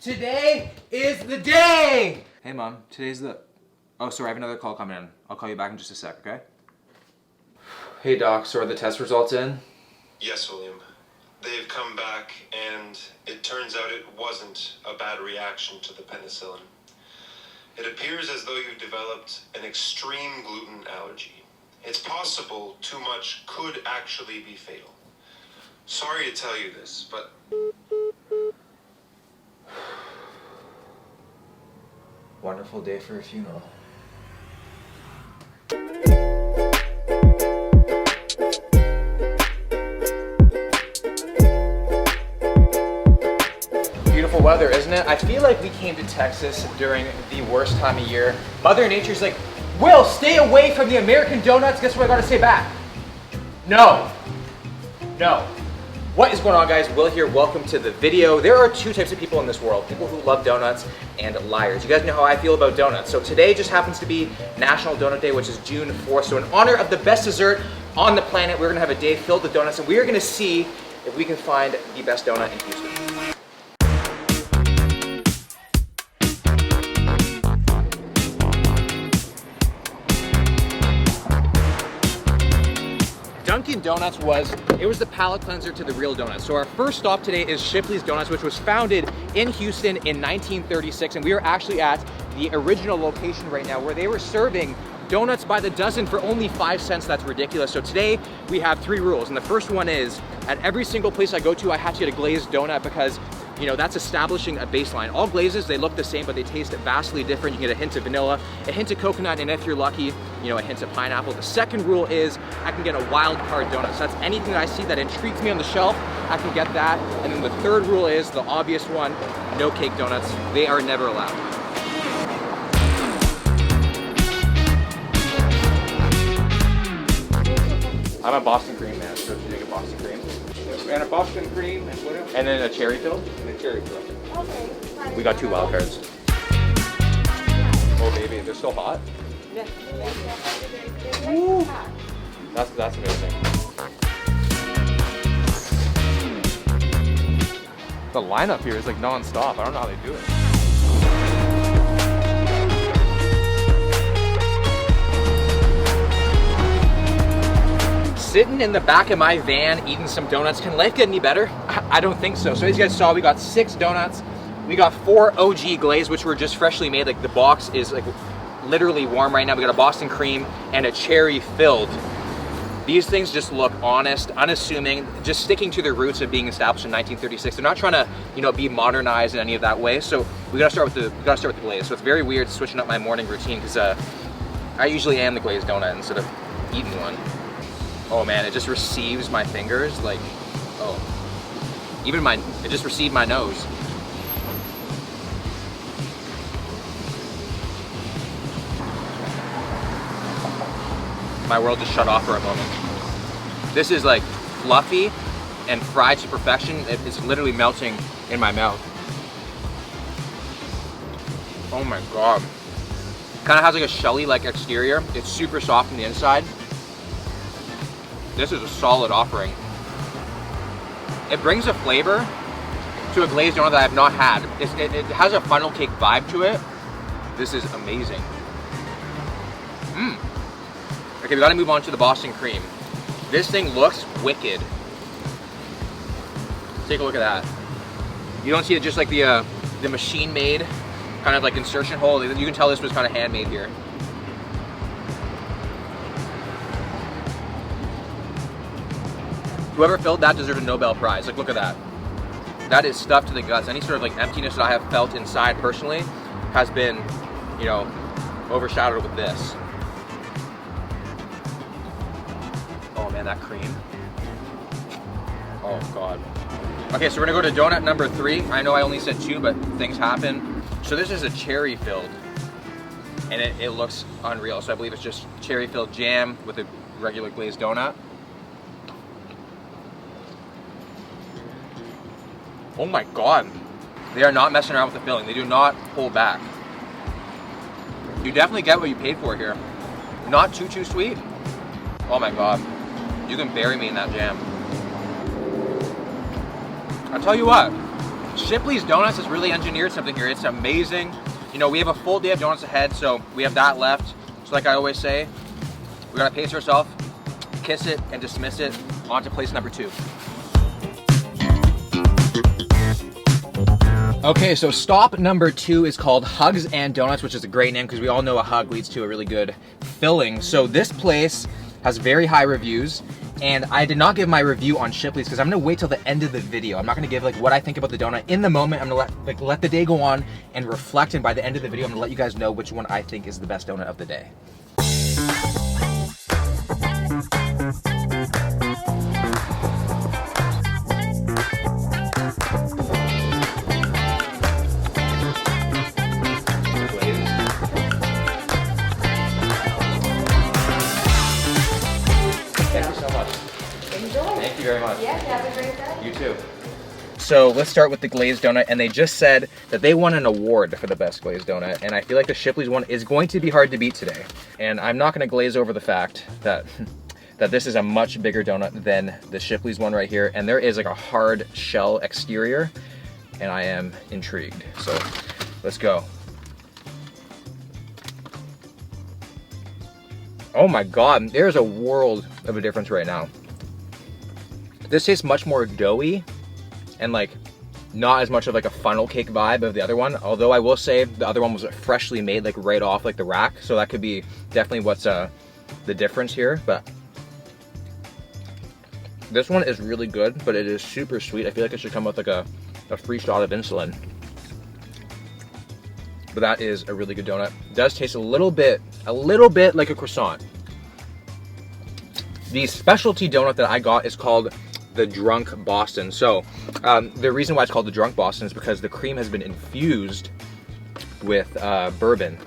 Today is the day! Hey Mom, today's the... Oh, sorry, I have another call coming in. I'll call you back in just a sec, okay? Hey Doc, so are the test results in? Yes, William. They've come back, and it turns out it wasn't a bad reaction to the penicillin. It appears as though you developed an extreme gluten allergy. It's possible too much could actually be fatal. Sorry to tell you this, but... Wonderful day for a funeral. Beautiful weather, isn't it? I feel like we came to Texas during the worst time of year. Mother Nature's like, Will, stay away from the American donuts. Guess what I gotta say back? No. No. what is going on, guys? Will here, welcome to the video. There are two types of people in this world, people who love donuts and liars. You guys know how I feel about donuts. So today just happens to be National Donut Day, which is June 4th. So in honor of the best dessert on the planet, we're gonna have a day filled with donuts, and we are gonna see if we can find the best donut in Houston. Dunkin' Donuts was the palate cleanser to the real donuts. So our first stop today is Shipleys Donuts, which was founded in Houston in 1936, and we are actually at the original location right now where they were serving donuts by the dozen for only 5 cents. That's ridiculous. So today we have 3 rules, and the first one is at every single place I go to, I have to get a glazed donut because, you know, that's establishing a baseline. All glazes, they look the same, but they taste vastly different. You can get a hint of vanilla, a hint of coconut, and if you're lucky, you know, a hint of pineapple. The second rule is I can get a wild card donut. So that's anything that I see that intrigues me on the shelf, I can get that. And then the third rule is the obvious one, no cake donuts. They are never allowed. I'm a Boston cream man, so should you take a Boston cream? And a Boston cream and what else? And then a cherry filled? And a cherry filled. Okay. We got 2 wild cards. Oh baby, they're so hot. Woo. That's amazing. The lineup here is like non-stop. I don't know how they do it. Sitting in the back of my van eating some donuts. Can life get any better? I don't think so. So as you guys saw, we got 6 donuts. We got 4 OG glazed, which were just freshly made. Like the box is like literally warm right now. We got a Boston cream and a cherry filled. These things just look honest, unassuming, just sticking to their roots of being established in 1936. They're not trying to, you know, be modernized in any of that way. So we gotta start with the glaze. So it's very weird switching up my morning routine because I usually am the glazed donut instead of eating one. Oh man, it just receives my fingers like, oh. It just received my nose. My world just shut off for a moment. This is like fluffy and fried to perfection. It's literally melting in my mouth. Oh my God. Kind of has like a shelly-like exterior. It's super soft on the inside. This is a solid offering. It brings a flavor to a glazed donut that I have not had. It has a funnel cake vibe to it. This is amazing. Okay, we gotta move on to the Boston cream. This thing looks wicked. Take a look at that. You don't see it just like the machine-made kind of like insertion hole. You can tell this was kind of handmade here. Whoever filled that deserved a Nobel Prize. Like, look at that. That is stuffed to the guts. Any sort of like emptiness that I have felt inside personally has been, you know, overshadowed with this. Oh man, that cream. Oh God. Okay, so we're gonna go to donut number 3. I know I only said 2, but things happen. So this is a cherry filled, and it looks unreal. So I believe it's just cherry filled jam with a regular glazed donut. Oh my God. They are not messing around with the filling. They do not pull back. You definitely get what you paid for here. Not too sweet. Oh my God. You can bury me in that jam. I'll tell you what. Shipley's Donuts has really engineered something here. It's amazing. You know, we have a full day of donuts ahead, so we have that left. So like I always say, we gotta pace ourselves, kiss it, and dismiss it. On to place number 2. Okay, so stop number 2 is called Hugs and Donuts, which is a great name because we all know a hug leads to a really good filling. So this place has very high reviews, and I did not give my review on Shipley's because I'm gonna wait till the end of the video. I'm not gonna give like what I think about the donut in the moment. I'm gonna let the day go on and reflect, and by the end of the video, I'm gonna let you guys know which one I think is the best donut of the day. Thank you very much. Yeah, have a great day. You too. So let's start with the glazed donut, and they just said that they won an award for the best glazed donut, and I feel like the Shipley's one is going to be hard to beat today. And I'm not gonna glaze over the fact that this is a much bigger donut than the Shipley's one right here, and there is like a hard shell exterior, and I am intrigued. So let's go. Oh my God, there's a world of a difference right now. This tastes much more doughy and like not as much of like a funnel cake vibe of the other one. Although I will say the other one was freshly made like right off like the rack. So that could be definitely what's the difference here. But this one is really good, but it is super sweet. I feel like it should come with like a free shot of insulin. But that is a really good donut. It does taste a little bit like a croissant. The specialty donut that I got is called the Drunk Boston. So the reason why it's called the Drunk Boston is because the cream has been infused with bourbon.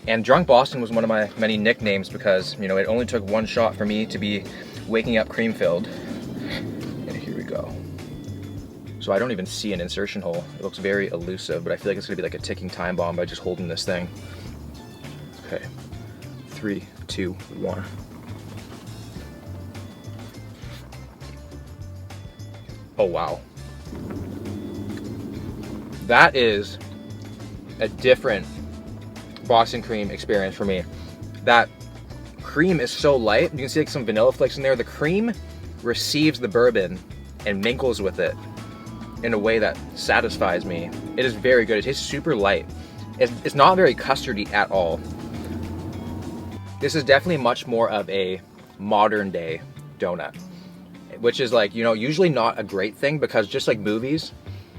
And Drunk Boston was one of my many nicknames because, you know, it only took one shot for me to be waking up cream filled. And here we go. So I don't even see an insertion hole. It looks very elusive, but I feel like it's gonna be like a ticking time bomb by just holding this thing. Okay, 3, 2, 1. Oh wow. That is a different Boston cream experience for me. That cream is so light. You can see like some vanilla flakes in there. The cream receives the bourbon and mingles with it in a way that satisfies me. It is very good. It tastes super light. It's not very custardy at all. This is definitely much more of a modern day donut, which is like, you know, usually not a great thing because just like movies,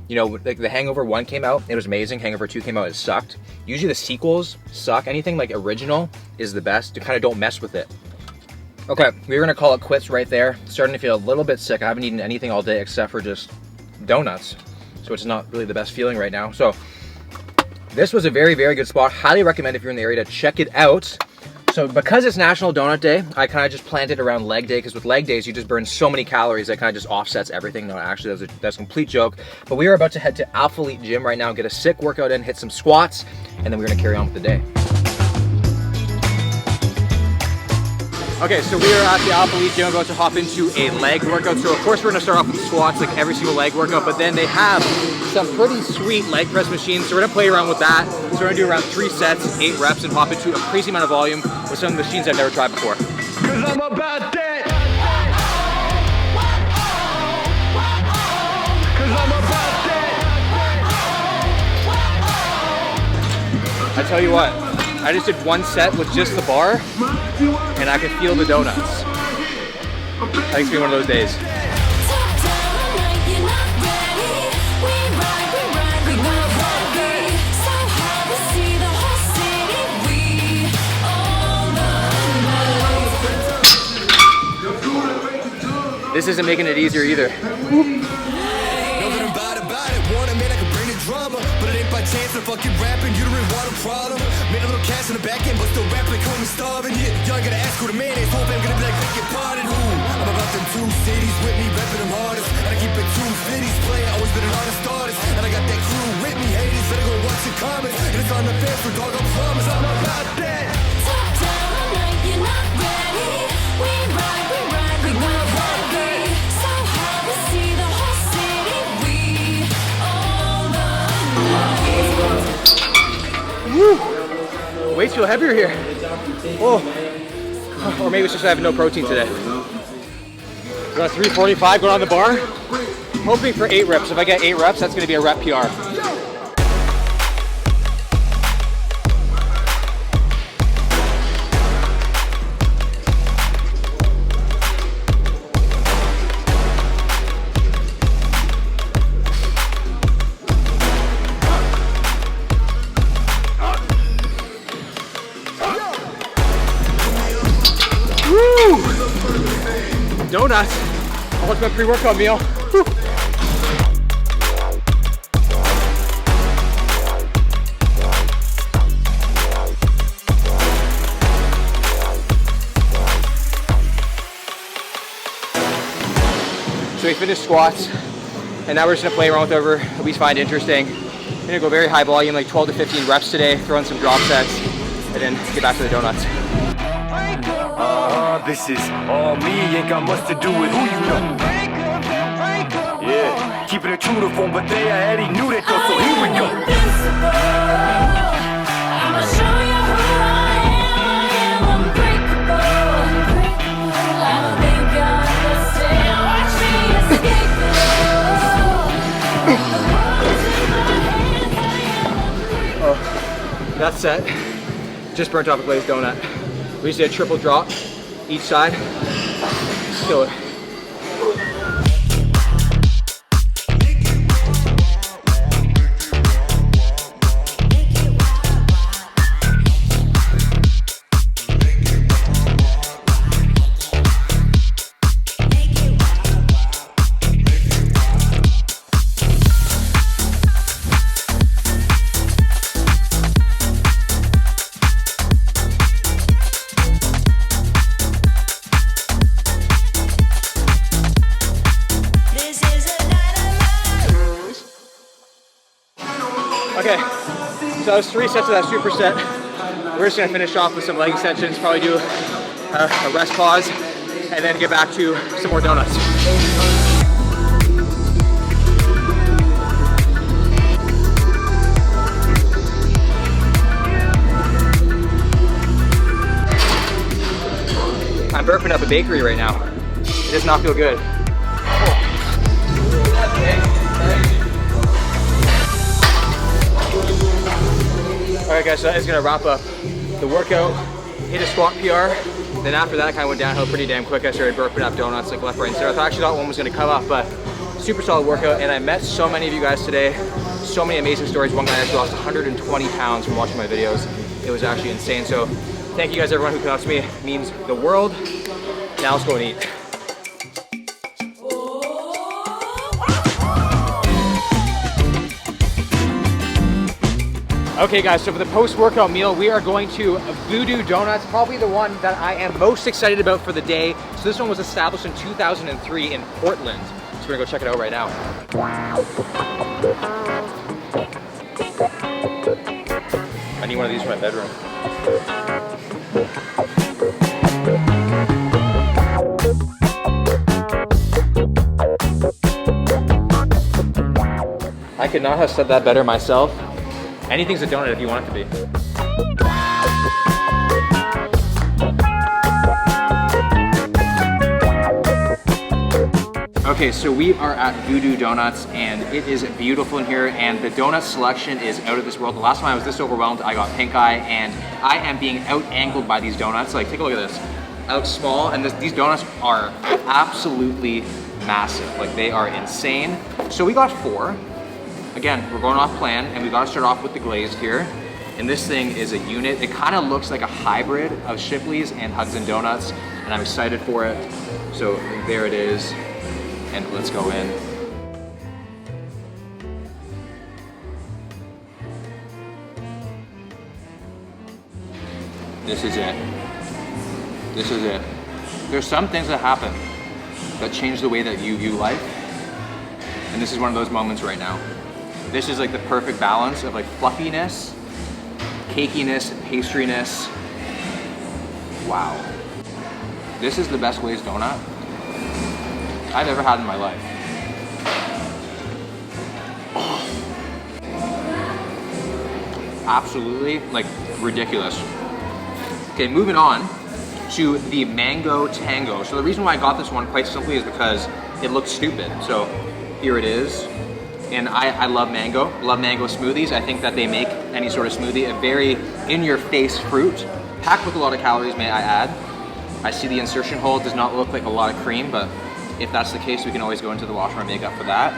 you know, like the Hangover 1 came out, it was amazing. Hangover 2 came out, it sucked. Usually the sequels suck. Anything like original is the best. You kind of don't mess with it. Okay, we're gonna call it quits right there. Starting to feel a little bit sick. I haven't eaten anything all day except for just donuts. So it's not really the best feeling right now. So this was a very, very good spot. Highly recommend if you're in the area to check it out. So because it's National Donut Day, I kind of just planned it around leg day because with leg days, you just burn so many calories that kind of just offsets everything. No, actually, that's a complete joke. But we are about to head to Alpha Elite Gym right now, get a sick workout in, hit some squats, and then we're gonna carry on with the day. Okay, so we are at the Alpha Elite Gym, about to hop into a leg workout. So of course we're gonna start off with squats like every single leg workout, but then they have some pretty sweet leg press machines. So we're gonna play around with that. So we're gonna do around 3 sets, 8 reps, and hop into a crazy amount of volume with some machines I've never tried before. 'Cause I'm about that. 'Cause I'm about that. I tell you what, I just did 1 set with just the bar, and I could feel the donuts. I think it's gonna be one of those days. This isn't making it easier either. But it ain't by chance I'm fucking rapping. You don't really want a problem. Made a little cash in the back end, but still rap like homie starving. Yeah, y'all gotta ask who the man is. Hope I'm gonna be like, pick your pardon. Who? I'm about them 2 cities with me, repping them hardest. And I keep it 2 cities playing. Always been an honest artist. And I got that crew with me. Haters better go watch the comments. And it's on the fence for dog, I promise. I'm about that. Top down, like you're not ready. We ride, we not ready. So hard to see the whole city. We all Woo. Weights feel heavier here. Oh. Or maybe it's just I have no protein today. Got 345 going on the bar. Hoping for 8 reps. If I get 8 reps, that's gonna be a rep PR. Donuts. How much my pre-workout meal? Whew. So we finished squats, and now we're just gonna play around with whatever we find interesting. I'm gonna go very high volume, like 12 to 15 reps today, throw in some drop sets, and then get back to the donuts. This is all me, ain't got much to do with who you know. Yeah, keeping it true to form, but they already knew that though, so here we go. I'ma show you who I am unbreakable. I don't think you understand. Watch me escape it. That's set. Just burnt off a glazed donut. We just did a triple drop each side. Kill it. Okay, so that was 3 sets of that superset. We're just gonna finish off with some leg extensions, probably do a rest pause, and then get back to some more donuts. I'm burping up a bakery right now. It does not feel good. Alright guys, so that is gonna wrap up the workout. Hit a squat PR. Then after that, I kind of went downhill pretty damn quick. I started burping up donuts like left, right, and center. I actually thought one was gonna come up, but super solid workout. And I met so many of you guys today. So many amazing stories. One guy actually lost 120 pounds from watching my videos. It was actually insane. So thank you guys, everyone who came up to me. It means the world. Now let's go and eat. Okay guys, so for the post-workout meal, we are going to Voodoo Donuts, probably the one that I am most excited about for the day. So this one was established in 2003 in Portland. So we're gonna go check it out right now. I need one of these for my bedroom. I could not have said that better myself. Anything's a donut if you want it to be. Okay, so we are at Voodoo Donuts and it is beautiful in here and the donut selection is out of this world. The last time I was this overwhelmed, I got pink eye and I am being out-angled by these donuts. Like, take a look at this. I look small and these donuts are absolutely massive. Like, they are insane. So we got 4. Again, we're going off plan and we gotta start off with the glazed here. And this thing is a unit. It kind of looks like a hybrid of Shipleys and Hugs and Donuts and I'm excited for it. So there it is. And let's go in. This is it. This is it. There's some things that happen that change the way that you view life. And this is one of those moments right now. This is like the perfect balance of like fluffiness, cakiness, pastriness. Wow. This is the best glazed donut I've ever had in my life. absolutely like ridiculous. Okay, moving on to the Mango Tango. So the reason why I got this one quite simply is because it looked stupid. So here it is. And I love mango smoothies. I think that they make any sort of smoothie a very in-your-face fruit, packed with a lot of calories, may I add. I see the insertion hole does not look like a lot of cream, but if that's the case, we can always go into the washroom and make up for that.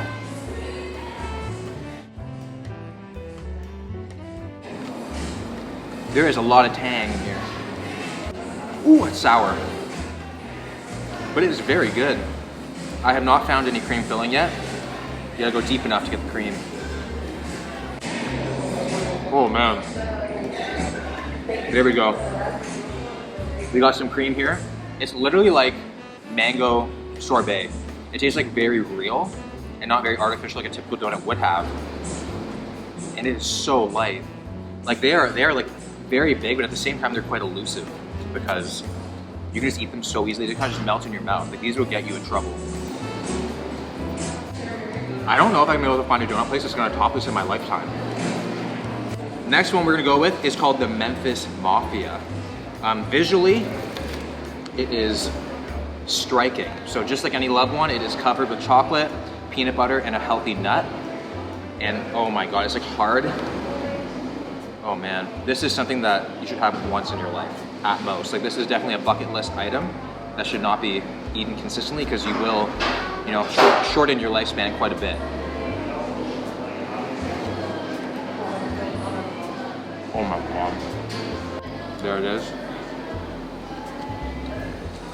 There is a lot of tang in here. Ooh, it's sour. But it is very good. I have not found any cream filling yet. You gotta go deep enough to get the cream. Oh man. There we go. We got some cream here. It's literally like mango sorbet. It tastes like very real and not very artificial like a typical donut would have. And it is so light. Like they are like very big, but at the same time they're quite elusive because you can just eat them so easily. They kind of just melt in your mouth. Like these will get you in trouble. I don't know if I'm gonna be able to find a donut place that's gonna top this in my lifetime. Next one we're gonna go with is called the Memphis Mafia. Visually, it is striking. So just like any loved one, it is covered with chocolate, peanut butter, and a healthy nut. And oh my God, it's like hard. Oh man, this is something that you should have once in your life, at most. Like this is definitely a bucket list item that should not be eaten consistently because you will, you know, shorten your lifespan quite a bit. Oh my God. There it is.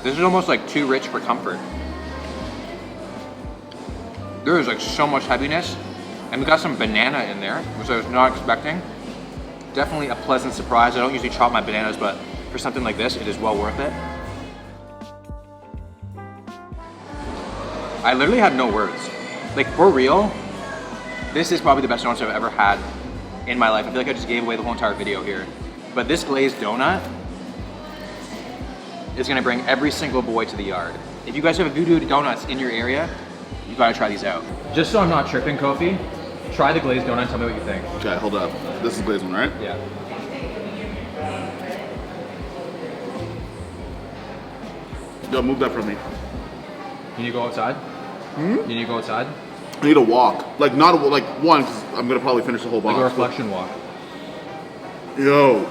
This is almost like too rich for comfort. There is like so much heaviness, and we got some banana in there, which I was not expecting. Definitely a pleasant surprise. I don't usually chop my bananas, but for something like this, it is well worth it. I literally have no words. Like for real, this is probably the best donuts I've ever had in my life. I feel like I just gave away the whole entire video here. But this glazed donut is gonna bring every single boy to the yard. If you guys have a Voodoo Donuts in your area, you gotta try these out. Just so I'm not tripping, Kofi, try the glazed donut and tell me what you think. Okay, hold up. This is glazed one, right? Yeah. Yo, move that from me. You need to go outside? You need to go outside? I need to walk. Like, not like one, because I'm gonna probably finish the whole box. Like a reflection walk. Yo.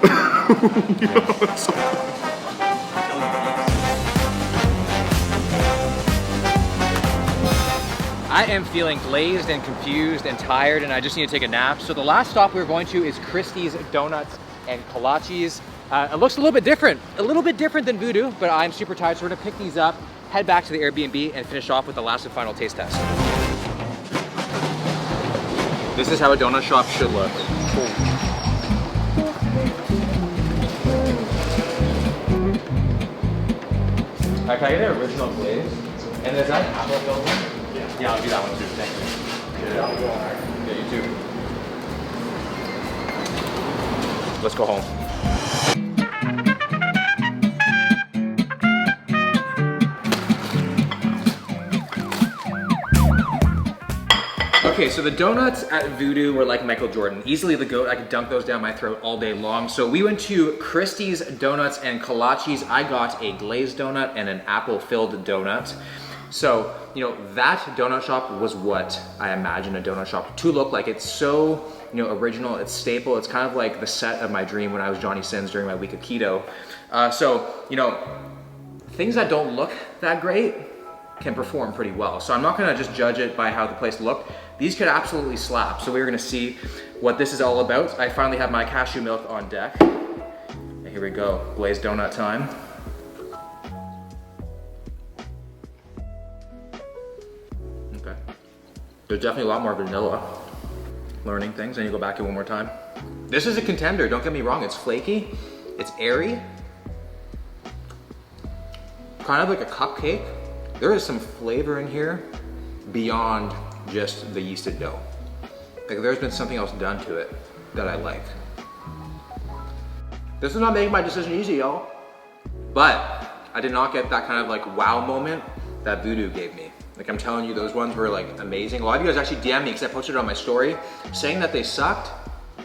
I am feeling glazed and confused and tired, and I just need to take a nap. So the last stop we're going to is Christy's Donuts and Kolaches. It looks a little bit different than Voodoo, but I'm super tired, so we're gonna pick these up, head back to the Airbnb, and finish off with the last and final taste test. This is how a donut shop should look. Can I get an original glaze? And is that apple filled one? Yeah, I'll do that one too. Thank you. Yeah, you too. Let's go home. Okay, so the donuts at Voodoo were like Michael Jordan. Easily the GOAT. I could dunk those down my throat all day long. So we went to Christy's Donuts and Kolaches. I got a glazed donut and an apple-filled donut. So, you know, that donut shop was what I imagine a donut shop to look like. It's so, you know, original, it's staple. It's kind of like the set of my dream when I was Johnny Sins during my week of keto. So, you know, things that don't look that great can perform pretty well. So I'm not gonna just judge it by how the place looked. These could absolutely slap. So we're gonna see what this is all about. I finally have my cashew milk on deck. And here we go, glazed donut time. Okay. There's definitely a lot more vanilla. Learning things, and you go back to one more time. This is a contender, don't get me wrong. It's flaky, it's airy. Kind of like a cupcake. There is some flavor in here beyond just the yeasted dough. Like there's been something else done to it that I like. This is not making my decision easy, y'all. But I did not get that kind of like wow moment that Voodoo gave me. Like I'm telling you, those ones were like amazing. A lot of you guys actually DM'd me because I posted it on my story saying that they sucked.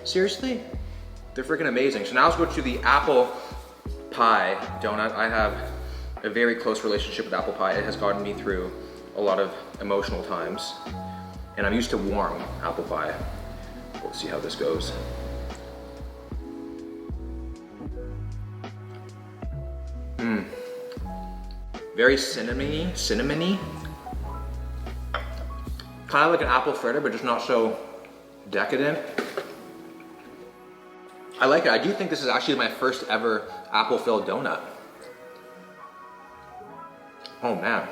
Seriously? They're freaking amazing. So now let's go to the apple pie donut. I have a very close relationship with apple pie. It has gotten me through a lot of emotional times. And I'm used to warm apple pie. We'll see how this goes. Very cinnamony. Kind of like an apple fritter, but just not so decadent. I like it. I do think this is actually my first ever apple-filled donut. Oh man.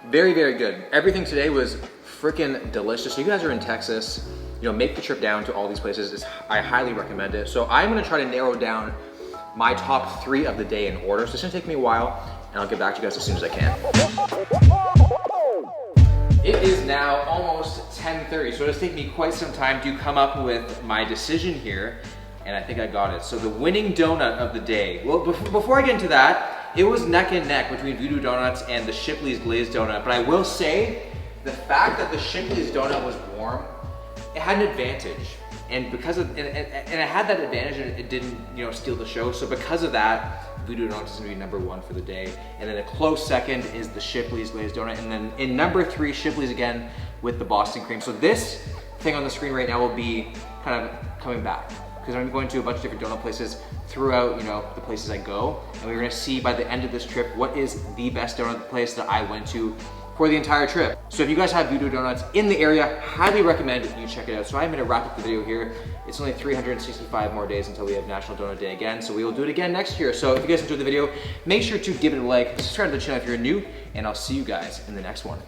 Very, very good. Everything today was freaking delicious. So you guys are in Texas, you know, make the trip down to all these places. I highly recommend it. So I'm gonna try to narrow down my top 3 of the day in order. So it's gonna take me a while, and I'll get back to you guys as soon as I can. It is now almost 10:30, so it's taken me quite some time to come up with my decision here, and I think I got it. So the winning donut of the day. Well, before I get into that, it was neck and neck between Voodoo Donuts and the Shipleys glazed donut, but I will say, the fact that the Shipleys donut was warm, it had an advantage. And because of, and it had that advantage, and it didn't, you know, steal the show. So because of that, Voodoo Donuts is gonna be #1 for the day. And then a close second is the Shipleys glazed donut. And then in #3, Shipleys again with the Boston cream. So this thing on the screen right now will be kind of coming back, because I'm going to a bunch of different donut places throughout, you know, the places I go. And we're gonna see by the end of this trip, what is the best donut place that I went to for the entire trip. So if you guys have Voodoo Donuts in the area, highly recommend you check it out. So I'm gonna wrap up the video here. It's only 365 more days until we have National Donut Day again, so we will do it again next year. So if you guys enjoyed the video, make sure to give it a like, subscribe to the channel if you're new, and I'll see you guys in the next one.